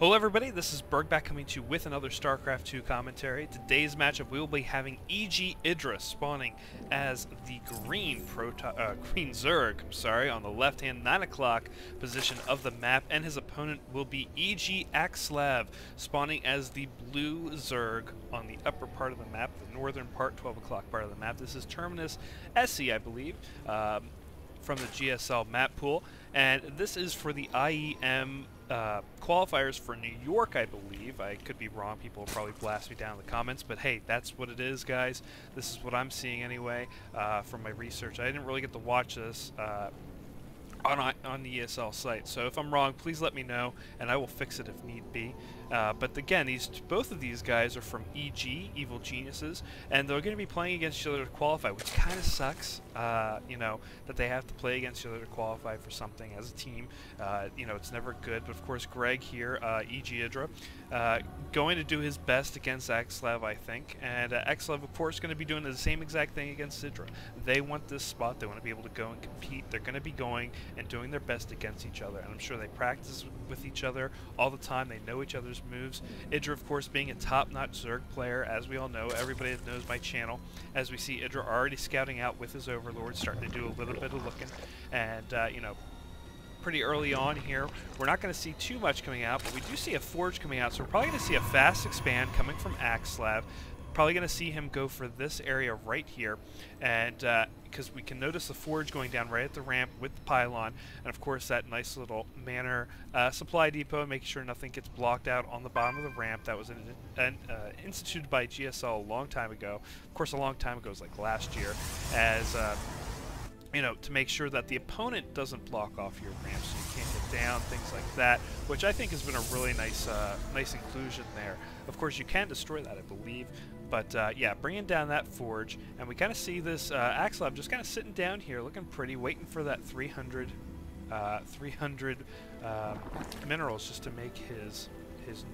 Hello everybody, this is Burgback coming to you with another Starcraft 2 commentary. Today's matchup we will be having EGIdra spawning as the green Zerg, on the left-hand 9 o'clock position of the map, and his opponent will be EGAxslav spawning as the blue Zerg on the upper part of the map, the northern part, 12 o'clock part of the map. This is Terminus SE, I believe, from the GSL map pool, and this is for the IEM qualifiers for New York, I believe. I could be wrong. People will probably blast me down in the comments, but hey, that's what it is, guys. This is what I'm seeing anyway from my research. I didn't really get to watch this on the ESL site, so if I'm wrong, please let me know, and I will fix it if need be. But again, both of these guys are from EG, Evil Geniuses, and they're going to be playing against each other to qualify, which kind of sucks, you know, that they have to play against each other to qualify for something as a team. You know, it's never good, but of course Greg here, EGIdra, going to do his best against Axslav, I think, and Axslav, of course, going to be doing the same exact thing against ZvP. They want this spot. They want to be able to go and compete. They're going to be going and doing their best against each other, and I'm sure they practice with each other all the time. They know each other's moves. IdrA, of course, being a top-notch Zerg player, as we all know, everybody that knows my channel, as we see IdrA already scouting out with his overlord, starting to do a little bit of looking, and you know, pretty early on here, we're not going to see too much coming out, but we do see a forge coming out, so we're probably going to see a fast expand coming from Axslav. Probably going to see him go for this area right here, and because we can notice the forge going down right at the ramp with the pylon, and of course that nice little manor supply depot, making sure nothing gets blocked out on the bottom of the ramp. That was instituted by GSL a long time ago. Of course, a long time ago was like last year, as you know, to make sure that the opponent doesn't block off your ramp so you can't get down, things like that, which I think has been a really nice nice inclusion there. Of course, you can destroy that, I believe, but yeah, bringing down that forge, and we kind of see this Axslav just kind of sitting down here, looking pretty, waiting for that 300 minerals just to make his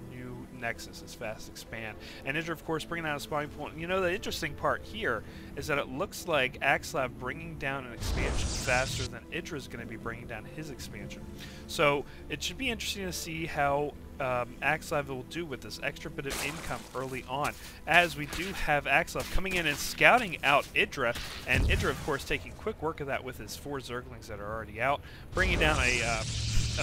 new nexus, his fast expand. And IdrA, of course, bringing out a spawning point. And you know, the interesting part here is that it looks like Axslav bringing down an expansion faster than IdrA is going to be bringing down his expansion. So it should be interesting to see how Axslav will do with this extra bit of income early on, as we do have Axslav coming in and scouting out IdrA, and IdrA, of course, taking quick work of that with his 4 Zerglings that are already out, bringing down a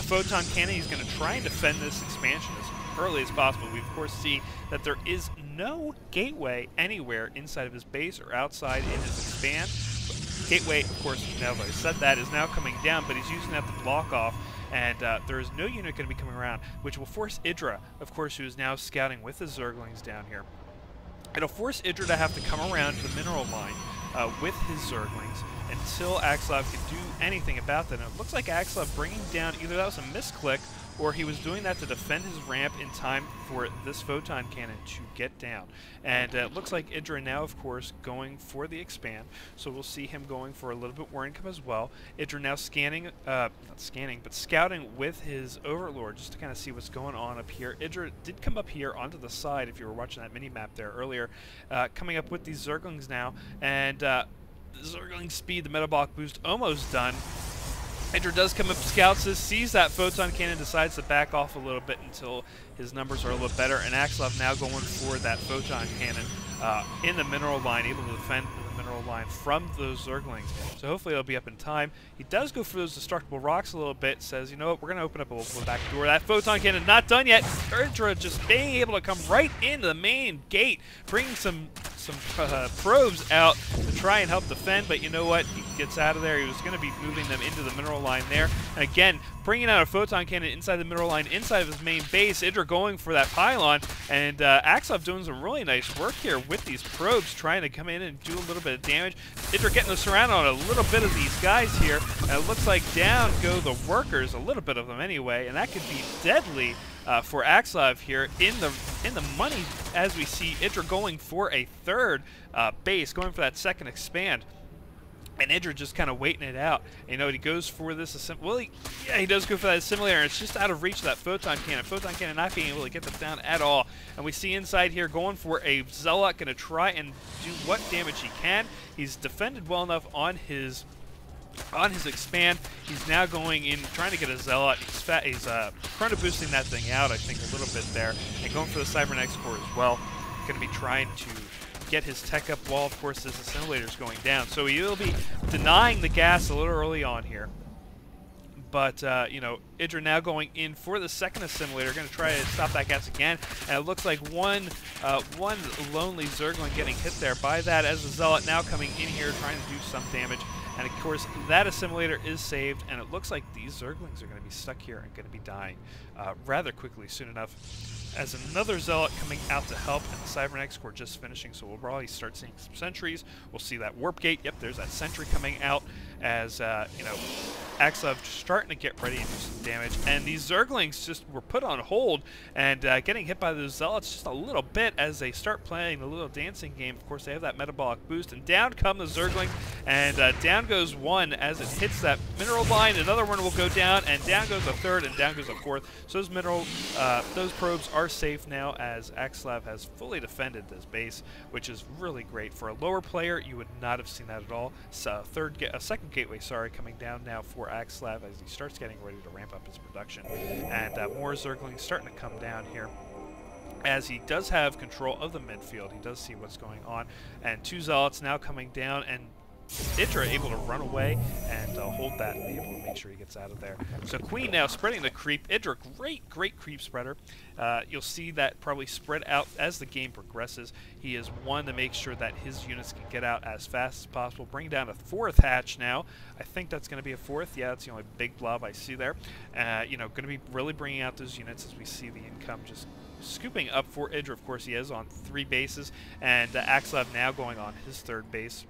photon cannon. He's going to try and defend this expansion as early as possible. We of course see that there is no gateway anywhere inside of his base or outside in his expand. Gateway, of course, now that I said that, is now coming down, but he's using that to block off, and there is no unit going to be coming around, which will force IdrA, of course, who is now scouting with his Zerglings down here. It'll force IdrA to have to come around to the mineral line with his Zerglings until Axslav can do anything about that. And it looks like Axslav bringing down, either that was a misclick, or he was doing that to defend his ramp in time for this photon cannon to get down. And it looks like IdrA now, of course, going for the expand, so we'll see him going for a little bit more income as well. IdrA now scanning, not scanning, but scouting with his overlord just to kind of see what's going on up here. IdrA did come up here onto the side, if you were watching that mini-map there earlier, coming up with these Zerglings now, and Zergling speed, the metabolic boost almost done. IdrA does come up, scouts this, sees that photon cannon, decides to back off a little bit until his numbers are a little better, and Axslav now going for that photon cannon in the mineral line, able to defend the mineral line from those Zerglings. So hopefully it'll be up in time. He does go for those destructible rocks a little bit, says, you know what, we're going to open up a little back door. That photon cannon not done yet. IdrA just being able to come right into the main gate, bringing some probes out to try and help defend, but you know what, he gets out of there. He was going to be moving them into the mineral line there, and again bringing out a photon cannon inside the mineral line, inside of his main base. IdrA going for that pylon, and Axslav doing some really nice work here with these probes, trying to come in and do a little bit of damage. IdrA getting surrounded on a little bit of these guys here, and it looks like down go the workers, a little bit of them anyway, and that could be deadly for Axslav here in the money, as we see IdrA going for a third base, going for that second expand. And IdrA just kind of waiting it out. You know, he goes for this, well, he does go for that assimilator, and it's just out of reach of that photon cannon. Photon cannon not being able to get them down at all. And we see inside here going for a Zealot, going to try and do what damage he can. He's defended well enough on his On his expand, he's now going in, trying to get a Zealot. He's chrono boosting that thing out, I think, a little bit there, and going for the Cybernetics core as well. Going to be trying to get his tech up while, of course, his assimilator's going down. So he will be denying the gas a little early on here. But, you know, IdrA now going in for the second assimilator, going to try to stop that gas again. And it looks like one lonely Zergling getting hit there by that, as the Zealot now coming in here trying to do some damage. And, of course, that assimilator is saved, and it looks like these Zerglings are going to be stuck here and going to be dying rather quickly, soon enough. As another Zealot coming out to help, and the Cybernetics core just finishing, so we'll probably start seeing some sentries. We'll see that warp gate. Yep, there's that sentry coming out as, you know, Axslav starting to get ready to do some damage. And these Zerglings just were put on hold and getting hit by those Zealots just a little bit as they start playing the little dancing game. Of course, they have that metabolic boost, and down come the Zerglings, and down goes one as it hits that mineral line. Another one will go down, and down goes a third, and down goes a fourth. So those probes are safe now, as Axslav has fully defended this base, which is really great. For a lower player, you would not have seen that at all. So a second gateway, sorry, coming down now for Axslav as he starts getting ready to ramp up his production. And more Zerglings starting to come down here, as he does have control of the midfield. He does see what's going on. And two Zealots now coming down, and IdrA able to run away and hold that and be able to make sure he gets out of there. So Queen now spreading the creep. IdrA, great creep spreader. You'll see that probably spread out as the game progresses. He is one to make sure that his units can get out as fast as possible. Bring down a fourth hatch now. I think that's going to be a fourth. Yeah, that's the only big blob I see there. You know, going to be really bringing out those units as we see the income just scooping up for IdrA. Of course, he is on 3 bases, and Axslav now going on his 3rd base.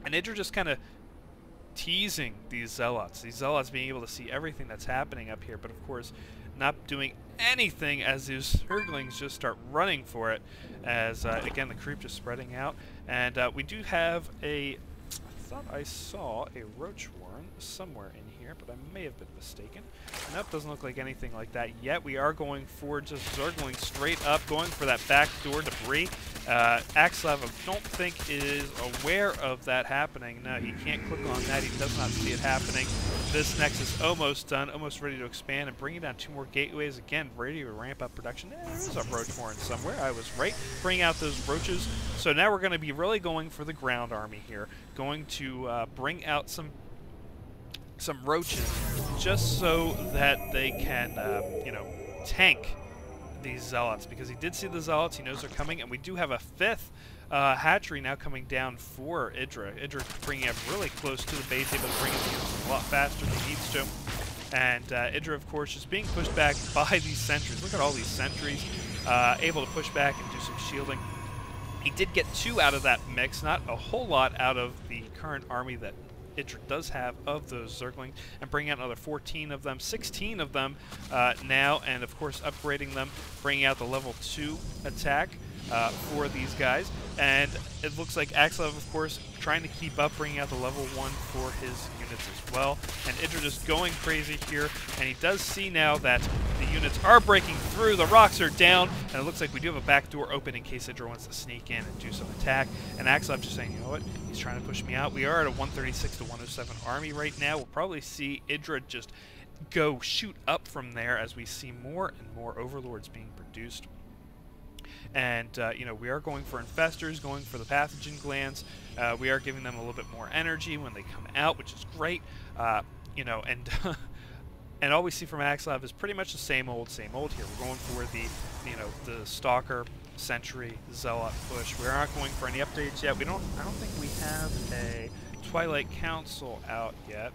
And IdrA just kind of teasing these Zealots being able to see everything that's happening up here, but of course not doing anything as these Zerglings just start running for it, as again the creep just spreading out. And we do have I thought I saw a Roach Warren somewhere in here, but I may have been mistaken. Nope, doesn't look like anything like that yet. We are going for just Zergling straight up, going for that backdoor debris. Axslav, I don't think is aware of that happening. No, he can't click on that. He does not see it happening. This Nexus almost done, almost ready to expand and bringing down 2 more gateways. Again, ready to ramp up production. There's a Roach Warren somewhere. I was right. Bring out those roaches. So now we're going to be really going for the ground army here. Going to bring out some roaches just so that they can, you know, tank these Zealots, because he did see the Zealots, he knows they're coming, and we do have a 5th hatchery now coming down for IdrA. IdrA bringing up really close to the base, able to bring his units a lot faster than he needs to. And IdrA, of course, just being pushed back by these sentries. Look at all these sentries, able to push back and do some shielding. He did get 2 out of that mix, not a whole lot out of the current army that IdrA does have of those Zerglings, and bringing out another 14 of them, 16 of them now, and of course upgrading them, bringing out the level 2 attack for these guys. And it looks like Axslav, of course, trying to keep up, bringing out the level 1 for his units as well. And IdrA just going crazy here, and he does see now that the units are breaking through, the rocks are down, and it looks like we do have a back door open in case IdrA wants to sneak in and do some attack. And Axslav just saying, you know what, he's trying to push me out. We are at a 136 to 107 army right now. We'll probably see IdrA just go shoot up from there as we see more and more overlords being produced. And, you know, we are going for infestors, going for the pathogen glands. We are giving them a little bit more energy when they come out, which is great. You know, and and all we see from Axslav is pretty much the same old here. We're going for the, you know, the Stalker, Sentry, Zealot push. We're not going for any updates yet. I don't think we have a Twilight Council out yet.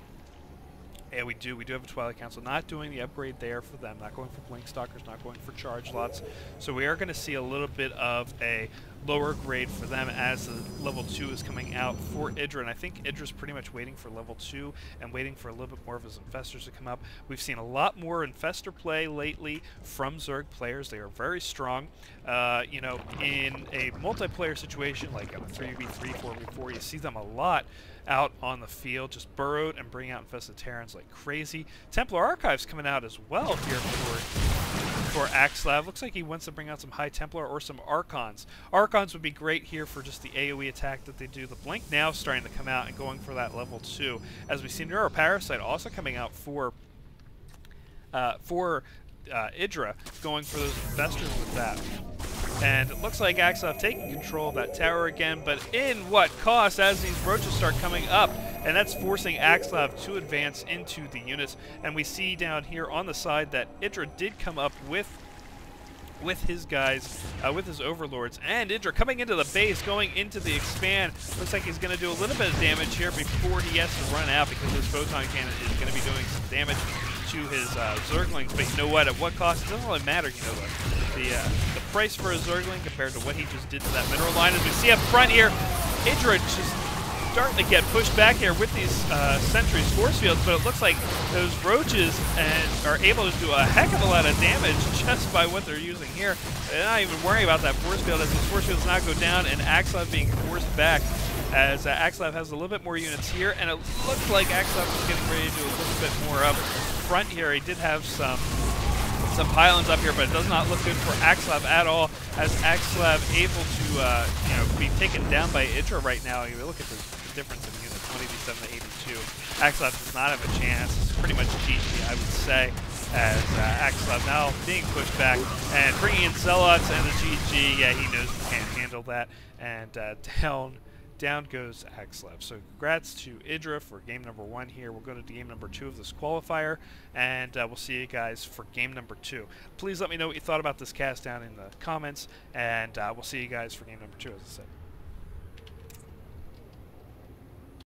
Yeah, we do. We do have a Twilight Council. Not doing the upgrade there for them. Not going for Blink Stalkers. Not going for Charge Lots. So we are going to see a little bit of a lower grade for them as the level 2 is coming out for IdrA. And I think IdRA's pretty much waiting for level 2 and waiting for a little bit more of his Infestors to come up. We've seen a lot more Infestor play lately from Zerg players. They are very strong. You know, in a multiplayer situation like a 3v3, 4v4, you see them a lot out on the field, just burrowed and bringing out infested Terrans like crazy. Templar Archives coming out as well here for for Axslav. Looks like he wants to bring out some High Templar or some Archons. Archons would be great here for just the AoE attack that they do. The Blink now starting to come out and going for that level 2. As we see Neuroparasite also coming out for IdrA, going for those investors with that. And it looks like Axslav taking control of that tower again, but in what cost as these roaches start coming up. And that's forcing Axslav to advance into the units. And we see down here on the side that IdrA did come up with his guys, with his overlords. And IdrA coming into the base, going into the expand. Looks like he's going to do a little bit of damage here before he has to run out, because his photon cannon is going to be doing some damage to his Zerglings. But you know what? At what cost? It doesn't really matter. You know, the price for a Zergling compared to what he just did to that mineral line. As we see up front here, IdrA just starting to get pushed back here with these Sentry's force fields, but it looks like those roaches are able to do a heck of a lot of damage just by what they're using here. They're not even worrying about that force field, as these force fields now go down, and Axslav being forced back, as Axslav has a little bit more units here, and it looks like Axslav is getting ready to do a little bit more up front here. He did have some pylons up here, but it does not look good for Axslav at all, as Axslav able to be taken down by IdrA right now. You look at the difference in units, 187 to 82. Axslav does not have a chance. It's pretty much GG, I would say, as Axslav now being pushed back and bringing in Zealots and the GG. Yeah, he knows he can't handle that, and down goes Axslav. So congrats to IdrA for game number 1 here. We'll go to game number 2 of this qualifier, and we'll see you guys for game number 2. Please let me know what you thought about this cast down in the comments, and we'll see you guys for game number 2, as I said.